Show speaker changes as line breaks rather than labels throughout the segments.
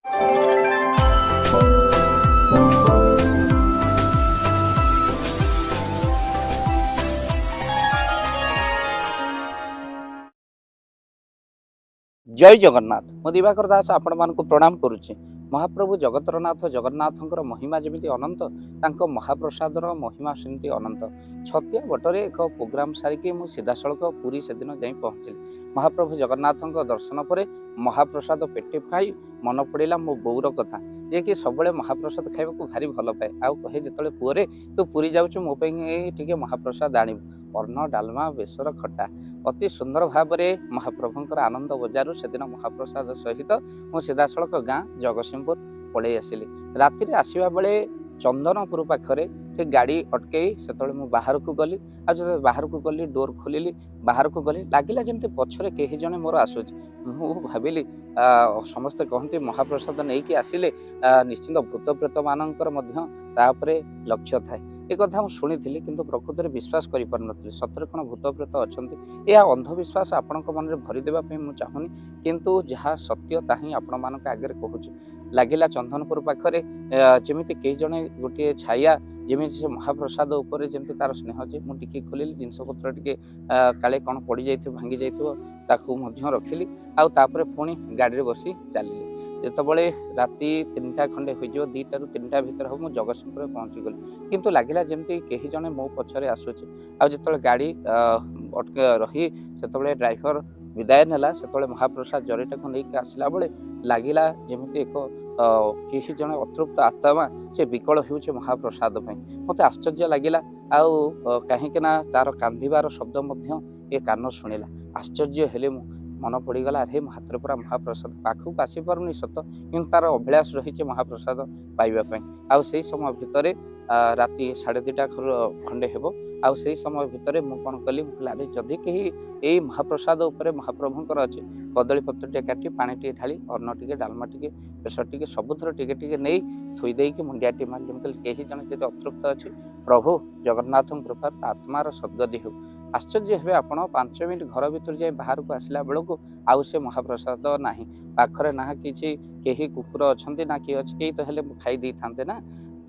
जय जगन्नाथ मो दिवाकर दास आपण मानक प्रणाम करुच्ची। महाप्रभु जगतरनाथ जगन्नाथंकर महिमा जमी अनंत तांको महाप्रसादर महिमा सेमती अनंत। छतिया बटरे एक प्रोग्राम सारिकी मु सीधा सड़क पुरी से दिन जाई पहुँचली। महाप्रभु जगन्नाथ दर्शन पर महाप्रसाद पेटे खाई मन पड़ा मो बोर कथा जे कि सब महाप्रसाद खाइबा को भारी भल पाए। आउ कहे जिते पुअरे तू पुरी जाऊँ मो टे महाप्रसाद आणबू। अन्न डालमा बेसर खटा अति सुंदर भाव में महाप्रभुंर आनंद बजारू से दिन महाप्रसाद सहित मु सीधा सड़क गाँ जगतसिंहपुर पलि आसिली। राति आसवा बेले चंदनपुर पाखरे ठीक गाड़ी अटकई से बाहर को गली। आज बाहर को गली डोर खोलिली बाहर को गली लगिला जमी पछरे कहीं जने मोर आसूँ। मु भाविली समस्ते कहते महाप्रसाद नहीं कि आसिले निश्चिंत भूत प्रेत मानकर लक्ष्य थाए। एक कथा शुणी किंतु प्रकृत में विश्वास कर सतरे कौन भूत प्रेत अच्छा यह अंधविश्वास आपण मन में भरीदेवाई मुझे चाहूनी किंतु जहाँ सत्य ताही आपण मान आगे कहूँ। लगिला चंदनपुर पाखरे जमी कई जने गोटे छाया जमी से महाप्रसाद उपर जमी तार स्नेह जे मुझे खोलिली जिनपतर टे काले कौन पड़ जाइए भांगी जाइए रखिली आउे पुणी गाड़ी बसी चलिली। जितेबाला राति 3टा खंडे हो 2टा ରୁ 3टा भितर हम जगतसिंहपुर पहुँची गली किंतु लगिला जमी कहीं जने मो पछरे आसूचे। आते गाड़ी अटक रही से ड्राइवर विदाय नेला से महाप्रसाद जरीटा को लेकिन आसला बेले लगिला जमी एक कहीं जन अतृप्त आत्मा से विकल हो महाप्रसाद मत आश्चर्य लगिला। कहीं तार कांदिबार शब्द ये कान शुणिला आश्चर्य हेले मन पड़गला अरे हाथ पूरा महाप्रसाद पाखक आसी पारुनी सत कि तार अभिलाष रही महाप्रसाद पाइबापी। आउ से समय भितर राति 2:30 खंडे हेबो आउ से समय भितर मु कौन कली अरे जदि कहीं यही महाप्रसाद उपर महाप्रभुंर अच्छे कदली पत्र टे काटी पानी टे ढाली अन्न टे डालमा टे बेसर टे सबुथर टे नहीं थोईदे मुंडियाटी मारे कहीं जन जी अतृप्त अच्छे प्रभु जगन्नाथ कृपा आत्मार सद्गति हो। आश्चर्य हे आप 5 मिनट घर भीतर जाए बाहर को आसला बेलू आउ से महाप्रसाद ना पाखरे ना कि कहीं कुकुर अच्छा ना किए अच्छे कई तो हेले खाई दे था ना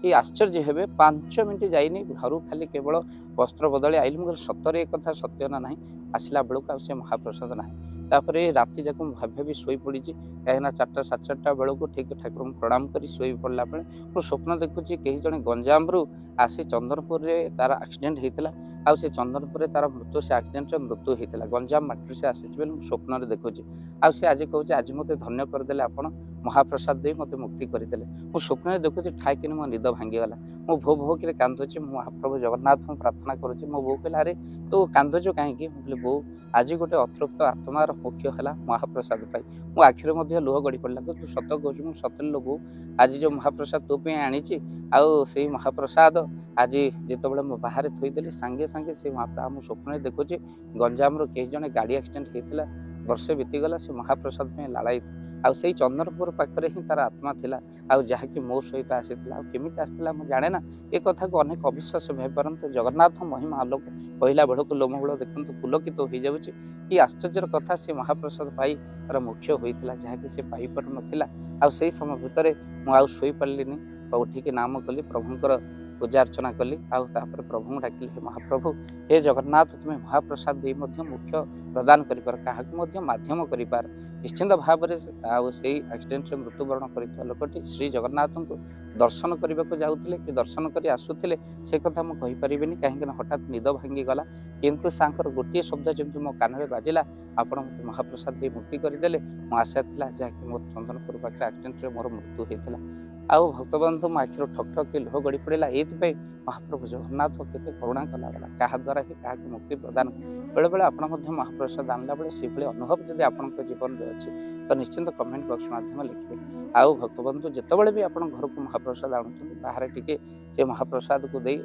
ये आश्चर्य हे। 5 मिनट जाइनी घर खाली केवल वस्त्र बदली आइली मुझे सतरे एक कथा सत्य ना ना आसला बेलू आ महाप्रसाद ना तापर राति जाक भाभी भी शोई पड़ी कहीं 4टा 4:30 बेलू ठीक ठाकुर प्रणाम कर शोई पड़ा बेले मुझे स्वप्न देखुची कहीं जड़े गंजाम रू आसी चंदनपुर में तार एक्सीडेंट होता आउ से चंदनपुर तार मृत्यु से एक्सीडेंट मृत्यु होता गंजाम माटी से आसी स्वप्न देखुची आज कहूँ आज मत धन्य करदे आप महाप्रसाद दे मत मुक्ति करदे मुझे स्वप्न देखुची ठाई मो निद भांगीगला मो भो भो कि कांदुची महाप्रभु जगन्नाथ प्रार्थना करुच्ची मो बो कहला अरे तू कांदुच कहीं बो आज गोटे अतृप्त आत्मार मुख्य है महाप्रसाद पाई मो आखिर लुह गड़ी पड़ा तू सत कहूँ सतरे लो बो आज जो महाप्रसाद तो पे आनी आउ से महाप्रसाद आज जिते मो बाहर थोईदेली सांगे सांगे से महाप्रभु स्वप्न देखुची गंजाम रू कई जने गाड़ी एक्सीडेंट होता वर्षे बीतीगला से महाप्रसाद में लाड़ाई आउ से चंदनपुर पाखरे ही तार आत्मा थिला आउ जहाँकि मो सहित आसीला केमी आसला मुझे जाने ना ये कथा को अनेक अविश्वास भाईपारते जगन्नाथ महिमा आलोक कहला बेड़ को लोमहूल देखते पुलकित हो जाऊँगी कि आश्चर्य कथा से महाप्रसाद पाई तार मुख्य होता जहाँकि से पाइपार नाला आउ से समय भितर मुझे शोई पार्लिनी उठिक नाम कली प्रभुंर पूजा अर्चना कली आउे प्रभु डाकिली हे महाप्रभु हे जगन्नाथ तुम्हें महाप्रसाद दे मुख्य प्रदान कर माध्यम कर निश्चिंत भाव से एक्सीडेंट मृत्युवरण कर लोकटी श्री जगन्नाथ को दर्शन करने को जाऊे कि दर्शन कर आसुले से कथा मुझे कहीपरि कहीं हठात निद भांगी गला किंतु सांकर गोटे शब्द जमी मो कान में बाजिला आपण मत महाप्रसाद दे मुक्ति करदे मो आशा था जहाँकि मोर चंदनपुर पाखे एक्सीडेंट मोर मृत्यु होता आउ भक्तबंधु मो आखिर ठक ठक लुह गड़ी पड़ा ये महाप्रभु जगन्नाथ केते करुणा कला क्या द्वारा ही क्या मुक्ति प्रदान बेले बेले आप महाप्रसाद आणला बेले से भाई अनुभव जब आप जीवन में अच्छी तो निश्चिंत कमेंट बॉक्स माध्यम लिखे आउ भक्तबंधु जितेबाला भी आप घर को महाप्रसाद आणुंट बाहर टिके से महाप्रसाद को दे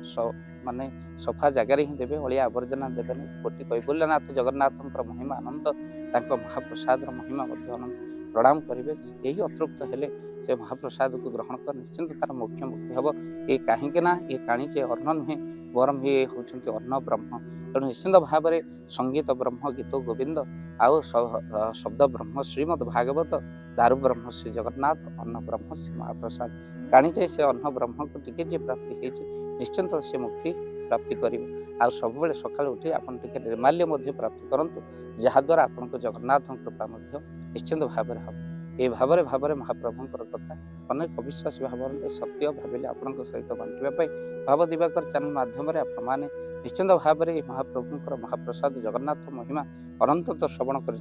माने सफा जगार ही देवे अलिया आवर्जना देवे कोटि कैबल्यनाथ जगन्नाथ महिमा आनंद महाप्रसाद महिमा आनंद प्रणाम करेंगे यही अतृप्त हेले से महाप्रसाद को ग्रहण कर निश्चिंत तार मुख्य मुक्ति हम ये कहीं ये काणीचे अन्न नुहे बरम ये होती अन्न ब्रह्म तेणु निश्चिंत भाव में संगीत ब्रह्म गीत गोविंद आउ शब्द ब्रह्म श्रीमद् भागवत दारु ब्रह्म श्री जगन्नाथ अन्न ब्रह्म श्री महाप्रसाद जानी से अन्न ब्रह्म को टिके जे प्राप्ति होती निश्चिंत से मुक्ति प्राप्ति कर सब सका उठी आप निर्माल्य प्राप्ति करूँ जहाद्वारा आपको जगन्नाथ कृपा निश्चिंत भाव हम ये भाव महाप्रभुंर कथा अनेक अविश्वासी भाव सत्य भाविले आपण सहित बांटापी भाव दिवाकर चैनल माध्यम आपने निश्चिंत भाव में महाप्रभुंर महाप्रसाद जगन्नाथ महिमा अनंत तो श्रवण कर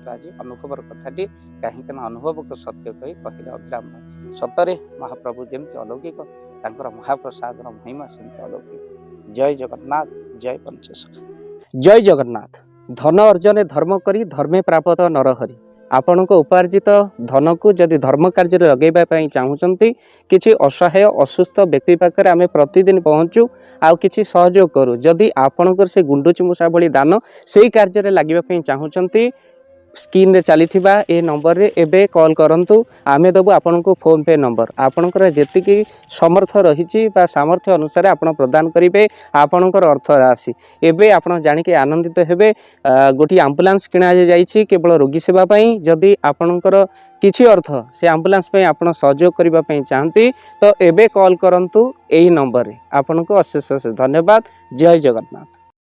आज अनुभवर कथाटी कहीं अनुभव को सत्य कही कहले अभिराम सतरे महाप्रभु जमी अलौकिक महाप्रसाद महिमा सेमती अलौकिक। जय जगन्नाथ जय पंचसखा। जय जगन्नाथ। धन अर्जन धर्म करी धर्मे प्राप्त नरहरि आपण उपार्जित धन को जदि धर्म कार्य लगेगा चाहूँगी किसी असहाय असुस्थ व्यक्ति पाखे आम प्रतिदिन पहुँचू आउ किसी सहयोग करूँ जदि आपणकर से गुंडुची मूषा भली दान से कार्य लगे चाहूँगी स्क्रीन रे चली ए नंबर रे एबे कॉल करंतु आमे दबु आपन को फोन पे नंबर आपनकर जेतिकी समर्थ रही सामर्थ्य अनुसार आपण प्रदान करेंगे आपणकर अर्थ राशि एबे आपण जानी के आनंदित हेबे। गोटी एम्बुलेंस किणा जाइछि केवल रोगी सेवा पई जदि आपणकर किछि अर्थ से एम्बुलेंस पई आपण सहयोग करिबा पई चाहंती तो एबे कॉल करंतु एही नंबर रे आपन को अशेष धन्यवाद। जय जगन्नाथ।